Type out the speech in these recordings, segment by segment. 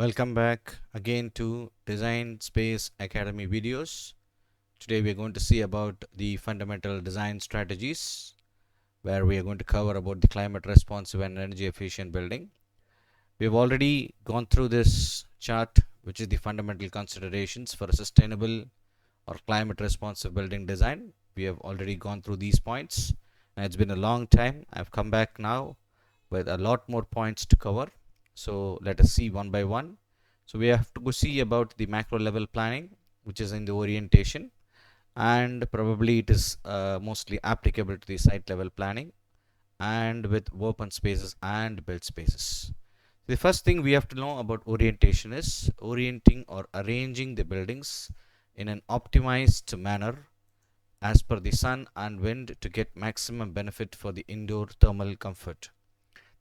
Welcome back again to Design Space Academy videos. Today we are going to see about the fundamental design strategies, where we are going to cover about the climate responsive and energy efficient building. We've already gone through this chart, which is the fundamental considerations for a sustainable or climate responsive building design. We have already gone through these points, and it's been a long time. I've come back now with a lot more points to cover. So let us see one by one. So we have to go see about the macro level planning, which is in the orientation, and probably it is mostly applicable to the site level planning and with open spaces and built spaces. The first thing we have to know about orientation is orienting or arranging the buildings in an optimized manner as per the sun and wind to get maximum benefit for the indoor thermal comfort.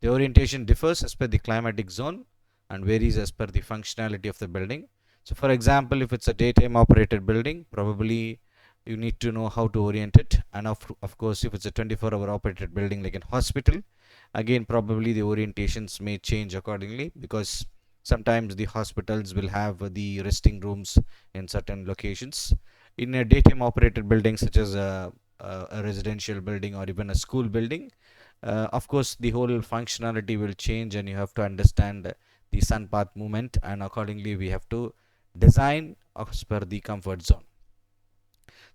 The orientation differs as per the climatic zone and varies as per the functionality of the building. So for example, if it's a daytime operated building, probably you need to know how to orient it. And of course, if it's a 24-hour operated building like a hospital, again, probably the orientations may change accordingly, because sometimes the hospitals will have the resting rooms in certain locations. In a daytime operated building such as a residential building or even a school building, of course the whole functionality will change, and you have to understand the sun path movement, and accordingly we have to design as per the comfort zone.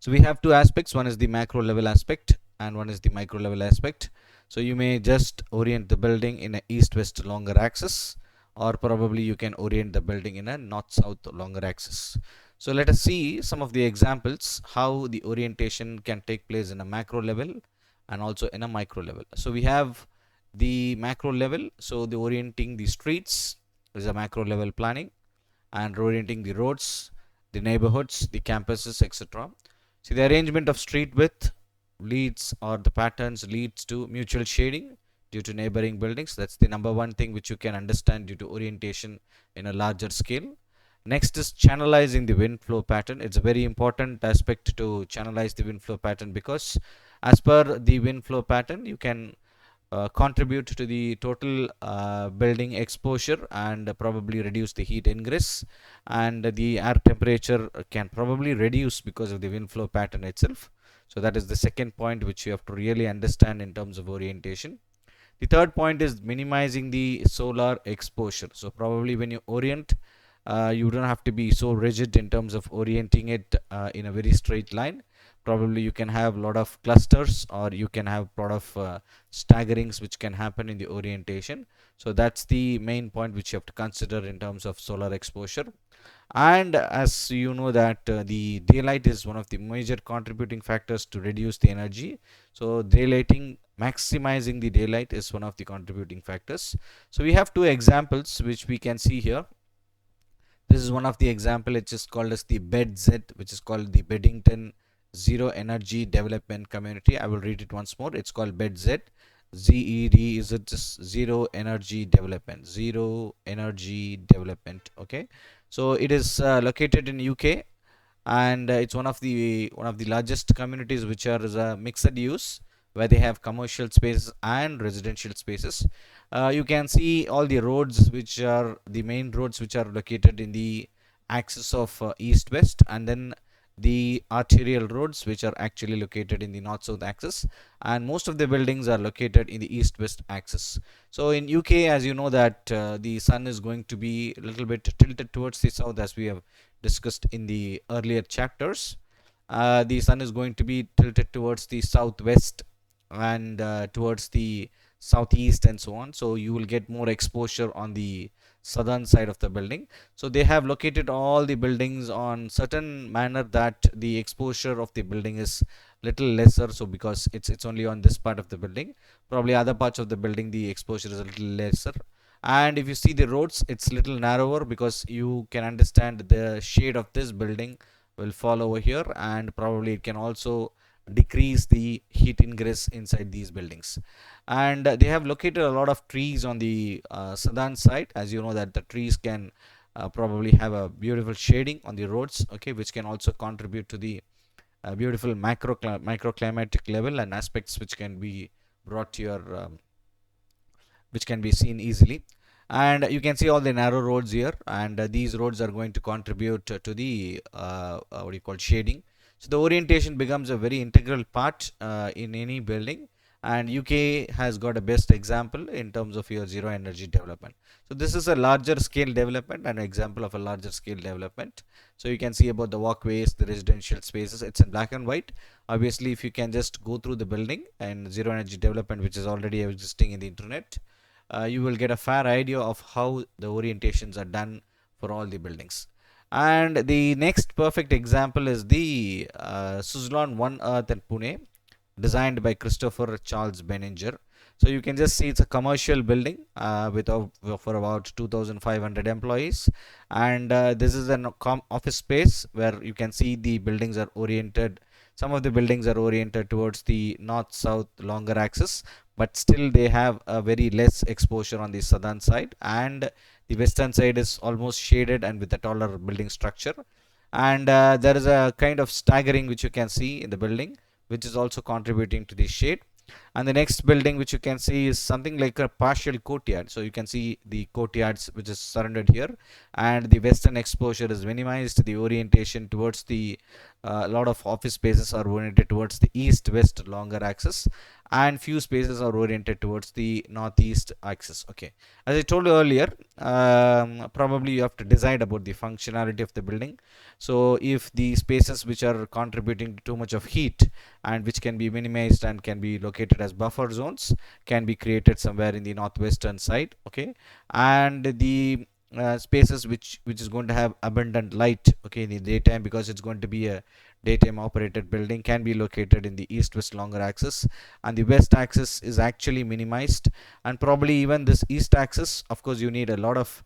So we have two aspects: one is the macro level aspect and one is the micro level aspect. So you may just orient the building in a east west longer axis, or probably you can orient the building in a north south longer axis. So let us see some of the examples how the orientation can take place in a macro level and also in a micro level. So we have the macro level. So the orienting the streets is a macro level planning, and orienting the roads, the neighborhoods, the campuses, etc. See, the arrangement of street width leads, or the patterns leads to mutual shading due to neighboring buildings. That's the number one thing which you can understand due to orientation in a larger scale. Next is channelizing the wind flow pattern. It's a very important aspect to channelize the wind flow pattern, because as per the wind flow pattern you can contribute to the total building exposure and probably reduce the heat ingress, and the air temperature can probably reduce because of the wind flow pattern itself. So that is the second point which you have to really understand in terms of orientation. The third point is minimizing the solar exposure. So probably when you orient, you don't have to be so rigid in terms of orienting it in a very straight line. Probably you can have a lot of clusters, or you can have a lot of staggerings which can happen in the orientation. So that's the main point which you have to consider in terms of solar exposure. And as you know that the daylight is one of the major contributing factors to reduce the energy. So daylighting, maximizing the daylight, is one of the contributing factors. So we have two examples which we can see here. This is one of the example. It is called as the BEDZ, which is called the Beddington Zero Energy Development Community. I will read it once more. It's called BEDZ. ZED is it just Zero Energy Development. Zero Energy Development. Okay, so it is located in UK, and it's one of the largest communities which are mixed use, where they have commercial spaces and residential spaces. You can see all the roads which are the main roads which are located in the axis of east west, and then the arterial roads which are actually located in the north south axis, and most of the buildings are located in the east west axis. So in UK, as you know that the sun is going to be a little bit tilted towards the south, as we have discussed in the earlier chapters. The sun is going to be tilted towards the southwest and towards the southeast and so on. So you will get more exposure on the southern side of the building. So they have located all the buildings on certain manner that the exposure of the building is little lesser. So because it's only on this part of the building, probably other parts of the building the exposure is a little lesser. And if you see the roads, it's little narrower, because you can understand the shade of this building will fall over here, and probably it can also decrease the heat ingress inside these buildings. And they have located a lot of trees on the southern side. As you know that the trees can probably have a beautiful shading on the roads, okay, which can also contribute to the beautiful microclimatic level and aspects which can be brought to your which can be seen easily. And you can see all the narrow roads here, and these roads are going to contribute to the what do you call shading. So the orientation becomes a very integral part in any building, and UK has got a best example in terms of your zero energy development. So this is a larger scale development, an example of a larger scale development. So you can see about the walkways, the residential spaces. It's in black and white. Obviously, if you can just go through the building and zero energy development, which is already existing in the internet, you will get a fair idea of how the orientations are done for all the buildings. And the next perfect example is the Suzlon One Earth in Pune, designed by Christopher Charles Benninger. So you can just see it's a commercial building for about 2,500 employees, and this is an office space where you can see the buildings are oriented. Some of the buildings are oriented towards the north-south longer axis, but still they have a very less exposure on the southern side, and the western side is almost shaded and with a taller building structure. And there is a kind of staggering which you can see in the building, which is also contributing to the shade. And the next building which you can see is something like a partial courtyard. So you can see the courtyards which is surrounded here, and the western exposure is minimized. The orientation towards the a lot of office spaces are oriented towards the east west longer axis, and few spaces are oriented towards the northeast axis. Okay, as I told you earlier, probably you have to decide about the functionality of the building. So if the spaces which are contributing too much of heat and which can be minimized and can be located as buffer zones, can be created somewhere in the northwestern side. Okay, and the spaces which is going to have abundant light, okay, in the daytime, because it's going to be a daytime operated building, can be located in the east west longer axis, and the west axis is actually minimized. And probably even this east axis, of course you need a lot of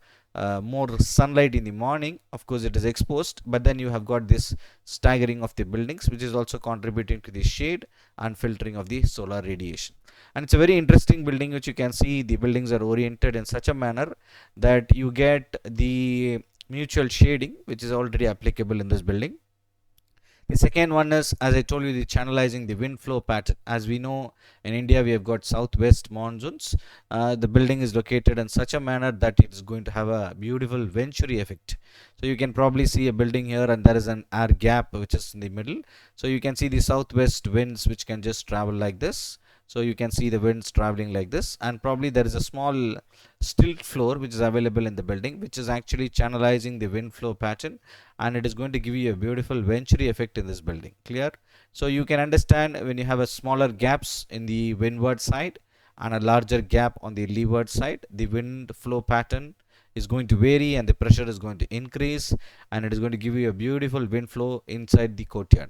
more sunlight in the morning. Of course it is exposed, but then you have got this staggering of the buildings, which is also contributing to the shade and filtering of the solar radiation. And it's a very interesting building, which you can see the buildings are oriented in such a manner that you get the mutual shading, which is already applicable in this building. The second one is, as I told you, the channelizing the wind flow pattern. As we know, in India we have got southwest monsoons. The building is located in such a manner that it is going to have a beautiful venturi effect. So you can probably see a building here, and there is an air gap which is in the middle. So you can see the southwest winds which can just travel like this. So you can see the winds traveling like this, and probably there is a small stilt floor which is available in the building, which is actually channelizing the wind flow pattern, and it is going to give you a beautiful venturi effect in this building. Clear? So you can understand, when you have a smaller gaps in the windward side and a larger gap on the leeward side, the wind flow pattern is going to vary and the pressure is going to increase, and it is going to give you a beautiful wind flow inside the courtyard.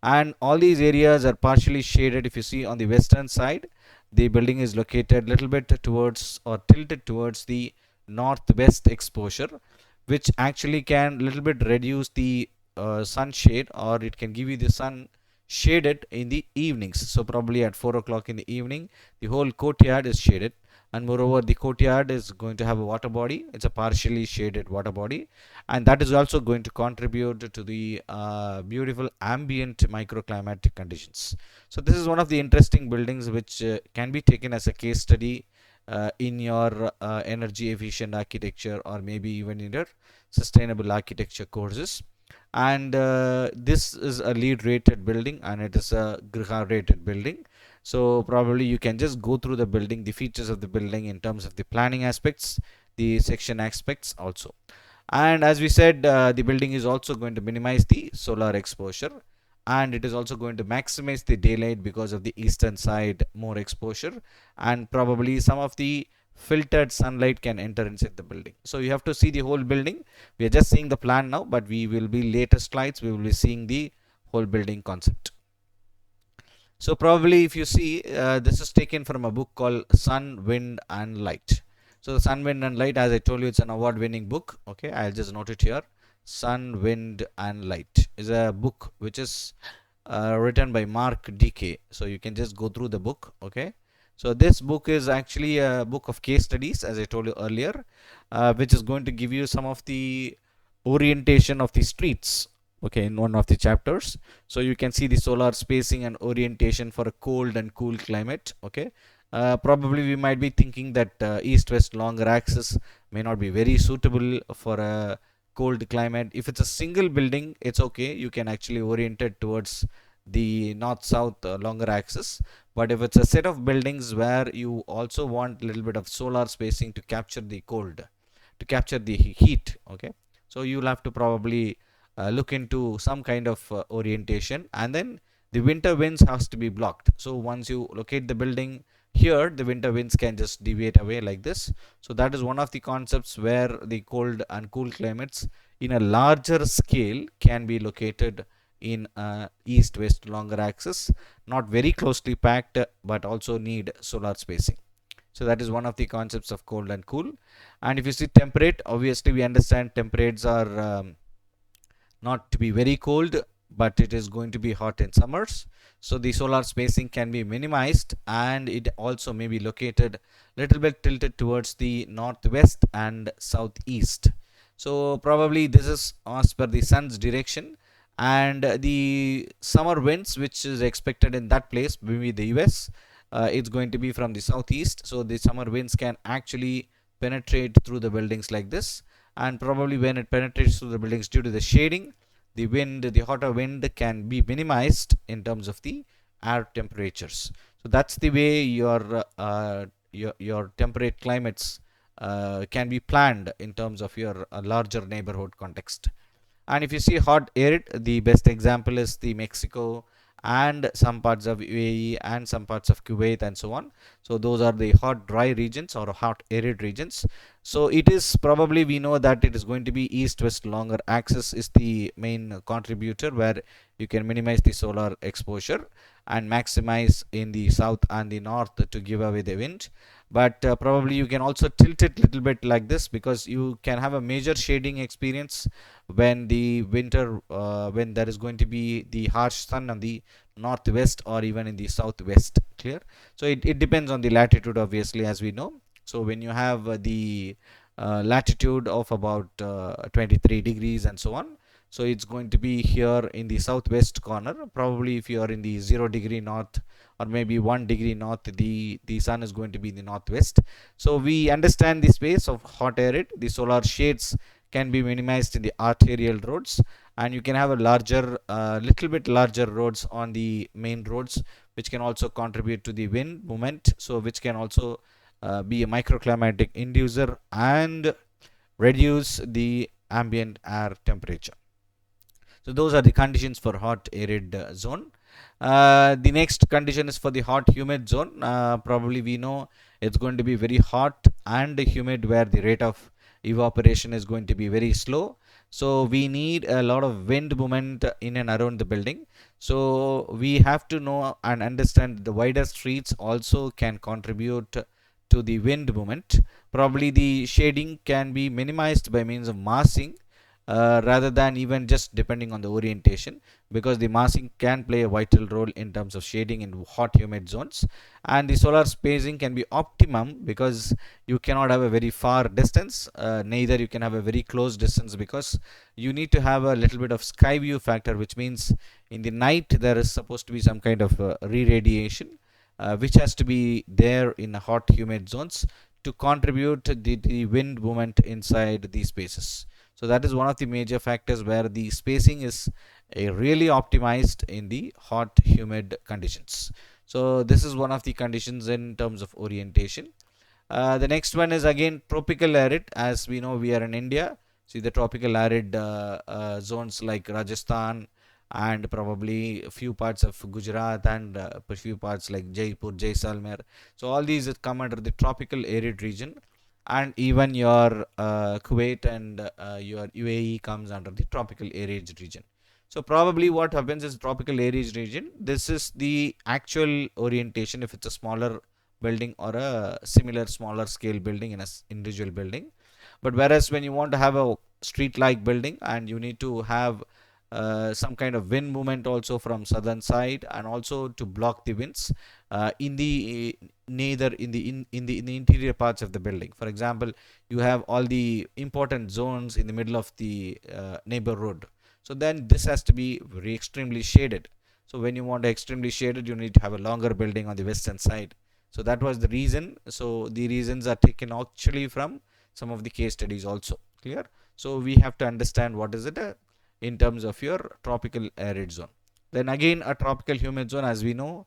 And all these areas are partially shaded. If you see on the western side, the building is located little bit towards or tilted towards the northwest exposure, which actually can little bit reduce the sunshade, or it can give you the sun shaded in the evenings. So probably at 4 o'clock in the evening, the whole courtyard is shaded, and moreover the courtyard is going to have a water body. It's a partially shaded water body, and that is also going to contribute to the beautiful ambient microclimatic conditions. So this is one of the interesting buildings which can be taken as a case study in your energy efficient architecture, or maybe even in your sustainable architecture courses. And this is a LEED rated building, and it is a Griha rated building. So probably you can just go through the building, the features of the building in terms of the planning aspects, the section aspects also. And as we said, the building is also going to minimize the solar exposure, and it is also going to maximize the daylight because of the eastern side more exposure, and probably some of the filtered sunlight can enter inside the building. So you have to see the whole building. We are just seeing the plan now, but we will be later slides, we will be seeing the whole building concept. So probably if you see, this is taken from a book called Sun, Wind and Light. So the Sun, Wind and Light, as I told you, it's an award winning book. Okay, I'll just note it here. Sun, Wind and Light is a book which is written by Mark DK. So you can just go through the book. Okay, so this book is actually a book of case studies, as I told you earlier, which is going to give you some of the orientation of the streets, okay, in one of the chapters. So you can see the solar spacing and orientation for a cold and cool climate. Okay, Probably we might be thinking that east-west longer axis may not be very suitable for a cold climate. If it's a single building, it's okay. You can actually orient it towards the north-south longer axis. But if it's a set of buildings where you also want a little bit of solar spacing to capture the cold, to capture the heat, okay, so you'll have to probably look into some kind of orientation, and then the winter winds has to be blocked. So once you locate the building here, the winter winds can just deviate away like this. So that is one of the concepts where the cold and cool climates in a larger scale can be located in east-west longer axis, not very closely packed, but also need solar spacing. So that is one of the concepts of cold and cool. And if you see temperate, obviously we understand temperates are not to be very cold, but it is going to be hot in summers. So the solar spacing can be minimized, and it also may be located little bit tilted towards the northwest and southeast. So probably this is as per the sun's direction, and the summer winds which is expected in that place, maybe the US, it's going to be from the southeast. So the summer winds can actually penetrate through the buildings like this, and probably when it penetrates through the buildings due to the shading, the hotter wind can be minimized in terms of the air temperatures. So that's the way your temperate climates can be planned in terms of your larger neighborhood context. And if you see hot arid, the best example is the Mexico and some parts of UAE and some parts of Kuwait and so on. So those are the hot dry regions or hot arid regions. So it is probably, we know that it is going to be east-west longer axis is the main contributor, where you can minimize the solar exposure and maximize in the south and the north to give away the wind. But probably you can also tilt it a little bit like this, because you can have a major shading experience when the winter, when there is going to be the harsh sun on the northwest or even in the southwest. Clear? So it depends on the latitude, obviously, as we know. So when you have the latitude of about 23 degrees and so on, so it's going to be here in the southwest corner. Probably if you are in the 0 degree north or maybe 1 degree north, the sun is going to be in the northwest. So we understand the space of hot arid. The solar shades can be minimized in the arterial roads, and you can have a larger little bit larger roads on the main roads, which can also contribute to the wind movement, so which can also be a microclimatic inducer and reduce the ambient air temperature. So those are the conditions for hot arid zone. The next condition is for the hot humid zone. Probably we know it's going to be very hot and humid, where the rate of evaporation is going to be very slow. So we need a lot of wind movement in and around the building. So we have to know and understand the wider streets also can contribute to the wind movement. Probably the shading can be minimized by means of massing, rather than even just depending on the orientation, because the massing can play a vital role in terms of shading in hot humid zones. And the solar spacing can be optimum, because you cannot have a very far distance, neither you can have a very close distance, because you need to have a little bit of sky view factor, which means in the night there is supposed to be some kind of re-radiation, which has to be there in hot humid zones to contribute the wind movement inside these spaces. So that is one of the major factors where the spacing is really optimized in the hot humid conditions. So this is one of the conditions in terms of orientation. The next one is again tropical arid. As we know, we are in India. See the tropical arid zones like Rajasthan and probably a few parts of Gujarat and a few parts like Jaipur, Jaisalmer. So all these come under the tropical arid region, and even your Kuwait and your UAE comes under the tropical arid region. So probably what happens is tropical arid region, this is the actual orientation if it's a smaller building or a similar smaller scale building in a individual building. But whereas when you want to have a street like building and you need to have some kind of wind movement also from southern side, and also to block the winds in the neither in the interior parts of the building. For example, you have all the important zones in the middle of the neighborhood, so then this has to be very extremely shaded. So when you want extremely shaded, you need to have a longer building on the western side, So that was the reason. So the reasons are taken actually from some of the case studies also. Clear? So we have to understand what is it in terms of your tropical arid zone. Then again, a tropical humid zone, as we know,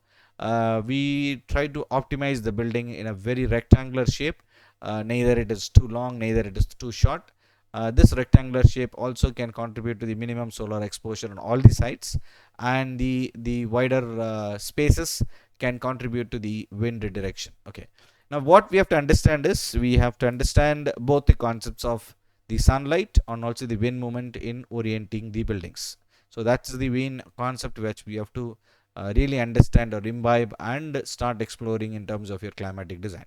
we try to optimize the building in a very rectangular shape. Neither it is too long, neither it is too short. This rectangular shape also can contribute to the minimum solar exposure on all the sites, and the wider spaces can contribute to the wind direction. Okay. Now what we have to understand is we have to understand both the concepts of the sunlight and also the wind movement in orienting the buildings. So that's the main concept which we have to really understand or imbibe and start exploring in terms of your climatic design.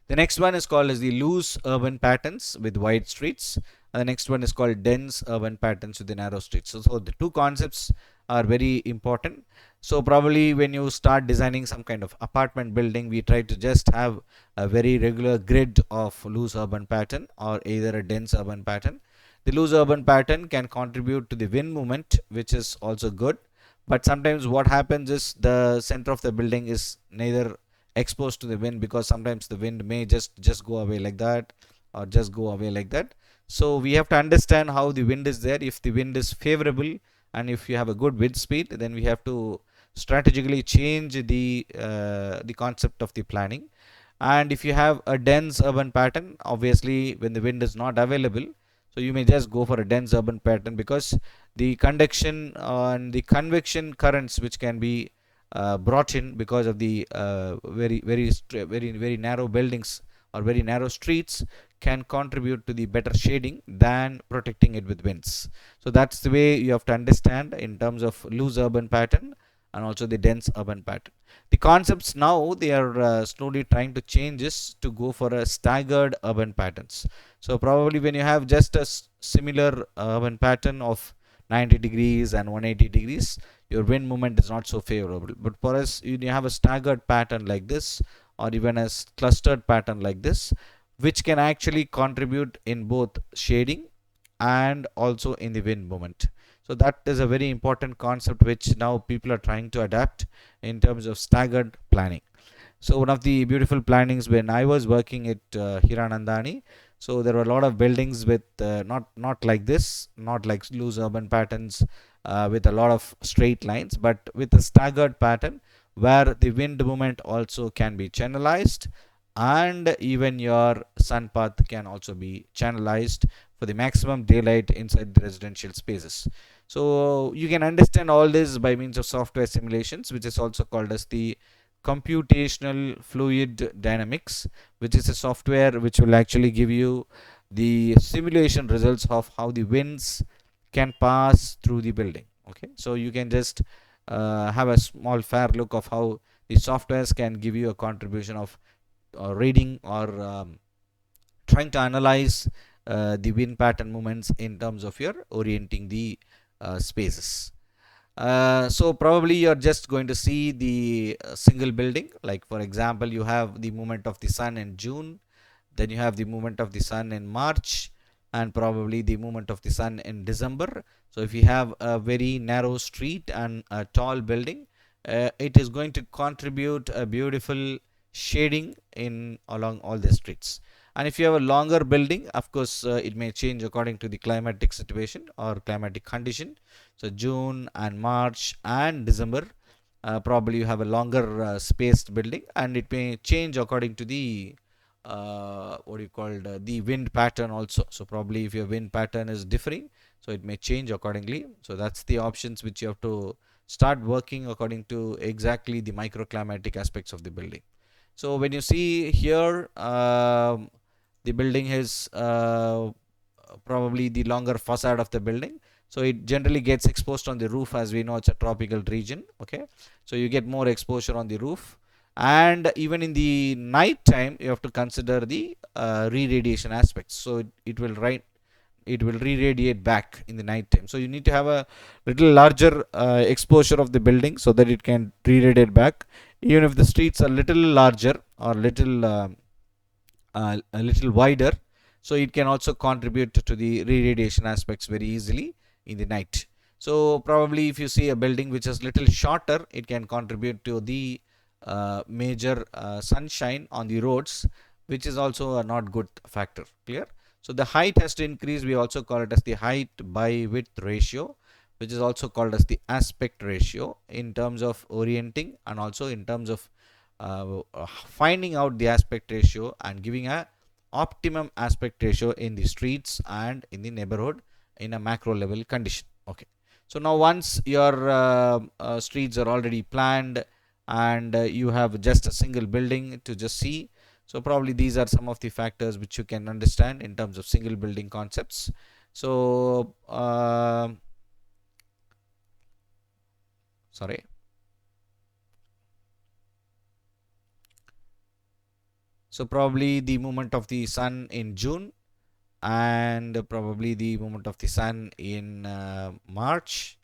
The next one is called as the loose urban patterns with wide streets. The next one is called dense urban patterns with the narrow streets. So the two concepts are very important. So probably when you start designing some kind of apartment building, we try to just have a very regular grid of loose urban pattern or either a dense urban pattern. The loose urban pattern can contribute to the wind movement, which is also good. But sometimes what happens is the center of the building is neither exposed to the wind, because sometimes the wind may just go away like that or just go away like that. So we have to understand how the wind is there. If the wind is favorable and if you have a good wind speed, then we have to strategically change the concept of the planning. And if you have a dense urban pattern, obviously when the wind is not available, so you may just go for a dense urban pattern, because the conduction and the convection currents which can be brought in because of the very narrow buildings or very narrow streets can contribute to the better shading than protecting it with winds. So that's the way you have to understand in terms of loose urban pattern and also the dense urban pattern. The concepts now they are slowly trying to change is to go for a staggered urban patterns. So probably when you have just a similar urban pattern of 90 degrees and 180 degrees, your wind movement is not so favorable. But for us, you have a staggered pattern like this or even a clustered pattern like this, which can actually contribute in both shading and also in the wind movement. So that is a very important concept which now people are trying to adapt in terms of staggered planning. So one of the beautiful plannings when I was working at Hiranandani, so there were a lot of buildings with not like this, not like loose urban patterns with a lot of straight lines, but with a staggered pattern where the wind movement also can be channelized, and even your sun path can also be channelized for the maximum daylight inside the residential spaces. So you can understand all this by means of software simulations, which is also called as the computational fluid dynamics, which is a software which will actually give you the simulation results of how the winds can pass through the building. Okay, so you can just have a small fair look of how the softwares can give you a contribution of reading or trying to analyze the wind pattern movements in terms of your orienting the spaces. So probably you're just going to see the single building, like for example you have the movement of the sun in June, then you have the movement of the sun in March, and probably the movement of the sun in December. So if you have a very narrow street and a tall building, it is going to contribute a beautiful shading in along all the streets. And if you have a longer building, of course it may change according to the climatic situation or climatic condition. So June and March and December, probably you have a longer spaced building, and it may change according to the what do you call the wind pattern also. So probably if your wind pattern is differing, so it may change accordingly. So that's the options which you have to start working according to exactly the microclimatic aspects of the building. So when you see here, the building is probably the longer facade of the building, so it generally gets exposed on the roof. As we know, it's a tropical region. Okay, so you get more exposure on the roof, and even in the night time you have to consider the re-radiation aspects. So it will re-radiate back in the night time, so you need to have a little larger exposure of the building so that it can re-radiate back, even if the streets are little larger or a little wider. So it can also contribute to the re-radiation aspects very easily in the night. So probably if you see a building which is little shorter, it can contribute to the major sunshine on the roads, which is also a not good factor. Clear? So the height has to increase. We also call it as the height by width ratio, which is also called as the aspect ratio, in terms of orienting and also in terms of finding out the aspect ratio and giving a optimum aspect ratio in the streets and in the neighborhood in a macro level condition. Okay. So now once your streets are already planned and you have just a single building to just see, so probably these are some of the factors which you can understand in terms of single building concepts. So sorry. So probably the movement of the sun in June, and probably the movement of the sun in March,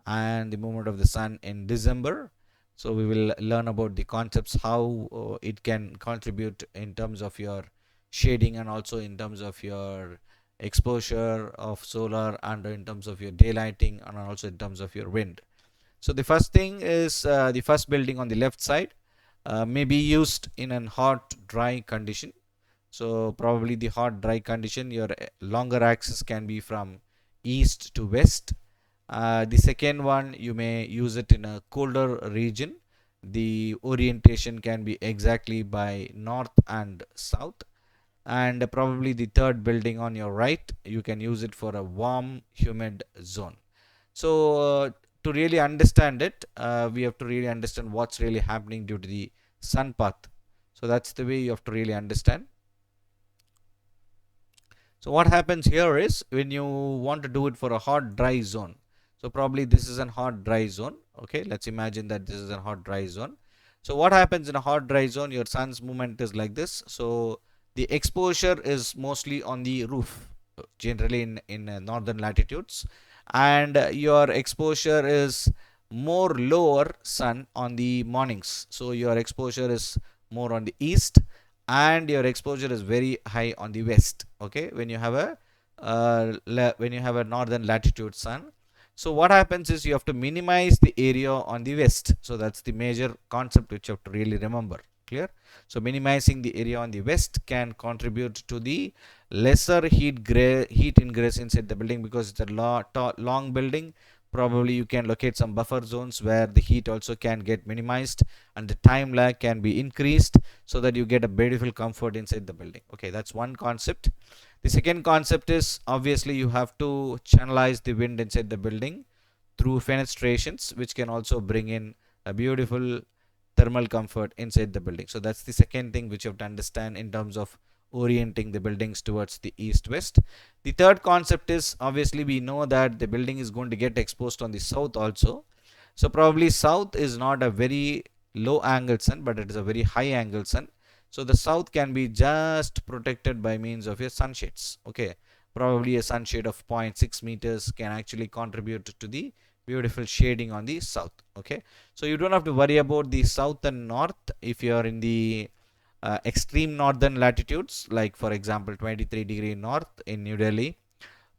and the movement of the sun in December. So we will learn about the concepts, how it can contribute in terms of your shading and also in terms of your exposure of solar and in terms of your daylighting and also in terms of your wind. So the first thing is the first building on the left side may be used in a hot dry condition. So probably the hot dry condition, your longer axis can be from east to west. The second one, you may use it in a colder region. The orientation can be exactly by north and south. And probably the third building on your right, you can use it for a warm humid zone. So to really understand it, we have to really understand what's really happening due to the sun path. So that's the way you have to really understand. So what happens here is, when you want to do it for a hot dry zone, so probably this is a hot dry zone. Okay, let's imagine that this is a hot dry zone. So what happens in a hot dry zone, your sun's movement is like this. So the exposure is mostly on the roof, generally in northern latitudes, and your exposure is more lower sun on the mornings. So your exposure is more on the east, and your exposure is very high on the west. Okay, when you have a northern latitude sun. So what happens is, you have to minimize the area on the west. So that's the major concept which you have to really remember. Clear? So minimizing the area on the west can contribute to the lesser heat ingress inside the building, because it's a long building. Probably you can locate some buffer zones where the heat also can get minimized and the time lag can be increased, so that you get a beautiful comfort inside the building. Okay, that's one concept. The second concept is, obviously you have to channelize the wind inside the building through fenestrations, which can also bring in a beautiful thermal comfort inside the building. So that's the second thing which you have to understand in terms of orienting the buildings towards the east west. The third concept is, obviously we know that the building is going to get exposed on the south also. So probably south is not a very low angle sun, but it is a very high angle sun. So the south can be just protected by means of your sunshades. Okay, probably a sunshade of 0.6 meters can actually contribute to the beautiful shading on the south. Okay, so you don't have to worry about the south and north if you are in the extreme northern latitudes, like for example 23° north in New Delhi,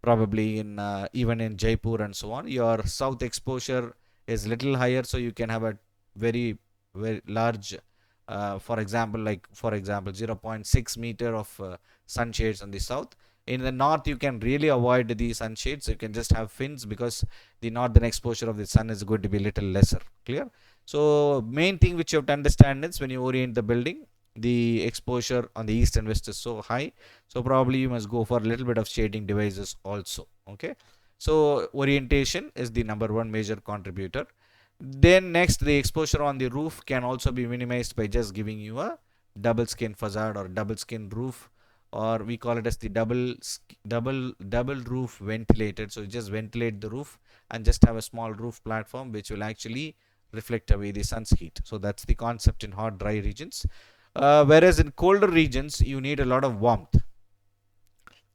probably in even in Jaipur and so on. Your south exposure is little higher, so you can have a very very large, for example 0.6 meter of sunshades on the south. In the north, you can really avoid the sunshades. You can just have fins, because the northern exposure of the sun is going to be little lesser. Clear? So main thing which you have to understand is, when you orient the building, the exposure on the east and west is so high, so probably you must go for a little bit of shading devices also. Okay, so orientation is the number one major contributor. Then next, the exposure on the roof can also be minimized by just giving you a double skin facade or double skin roof, or we call it as the double roof ventilated. So you just ventilate the roof and just have a small roof platform which will actually reflect away the sun's heat. So that's the concept in hot dry regions. Whereas in colder regions, you need a lot of warmth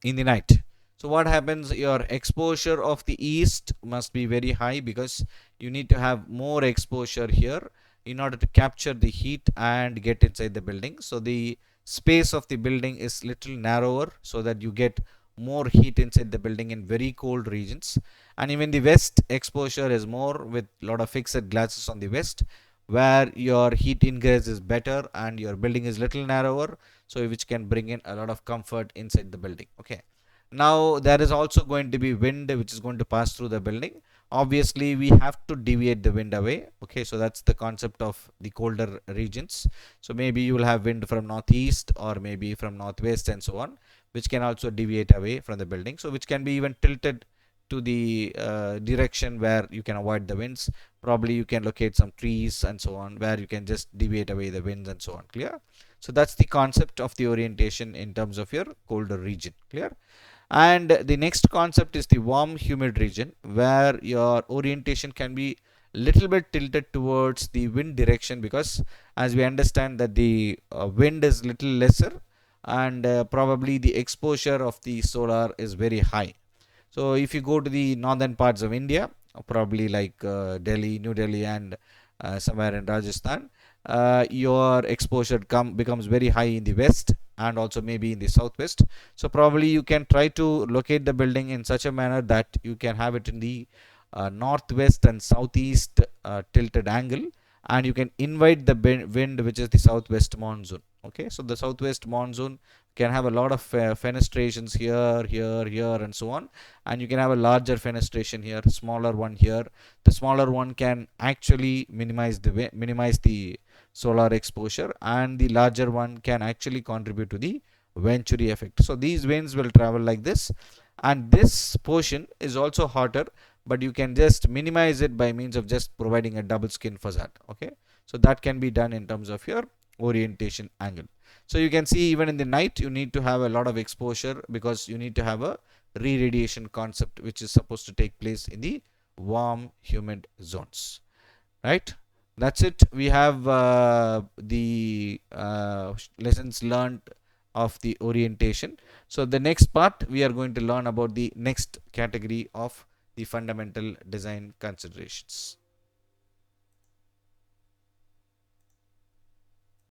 in the night. So what happens, your exposure of the east must be very high, because you need to have more exposure here in order to capture the heat and get inside the building. So the space of the building is little narrower, so that you get more heat inside the building in very cold regions. And even the west exposure is more, with lot of fixed glasses on the west, where your heat ingress is better and your building is little narrower, so which can bring in a lot of comfort inside the building. Okay, now there is also going to be wind which is going to pass through the building. Obviously we have to deviate the wind away. Okay, so that's the concept of the colder regions. So maybe you will have wind from northeast or maybe from northwest and so on, which can also deviate away from the building, so which can be even tilted to the direction where you can avoid the winds. Probably you can locate some trees and so on where you can just deviate away the winds and so on. Clear? So that's the concept of the orientation in terms of your colder region. Clear? And the next concept is the warm humid region, where your orientation can be little bit tilted towards the wind direction, because as we understand that the wind is little lesser, and probably the exposure of the solar is very high. So if you go to the northern parts of India, probably like Delhi, New Delhi, and somewhere in Rajasthan, your exposure becomes very high in the west and also maybe in the southwest. So probably you can try to locate the building in such a manner that you can have it in the northwest and southeast tilted angle, and you can invite the wind which is the southwest monsoon. Okay, so the southwest monsoon can have a lot of fenestrations here, here, here, and so on, and you can have a larger fenestration here, smaller one here. The smaller one can actually minimize the solar exposure, and the larger one can actually contribute to the venturi effect. So these winds will travel like this, and this portion is also hotter, but you can just minimize it by means of just providing a double skin facade. Okay, so that can be done in terms of your orientation angle. So you can see even in the night you need to have a lot of exposure, because you need to have a re-radiation concept which is supposed to take place in the warm humid zones, right? That's it. We have the lessons learned of the orientation. So the next part we are going to learn about the next category of the fundamental design considerations.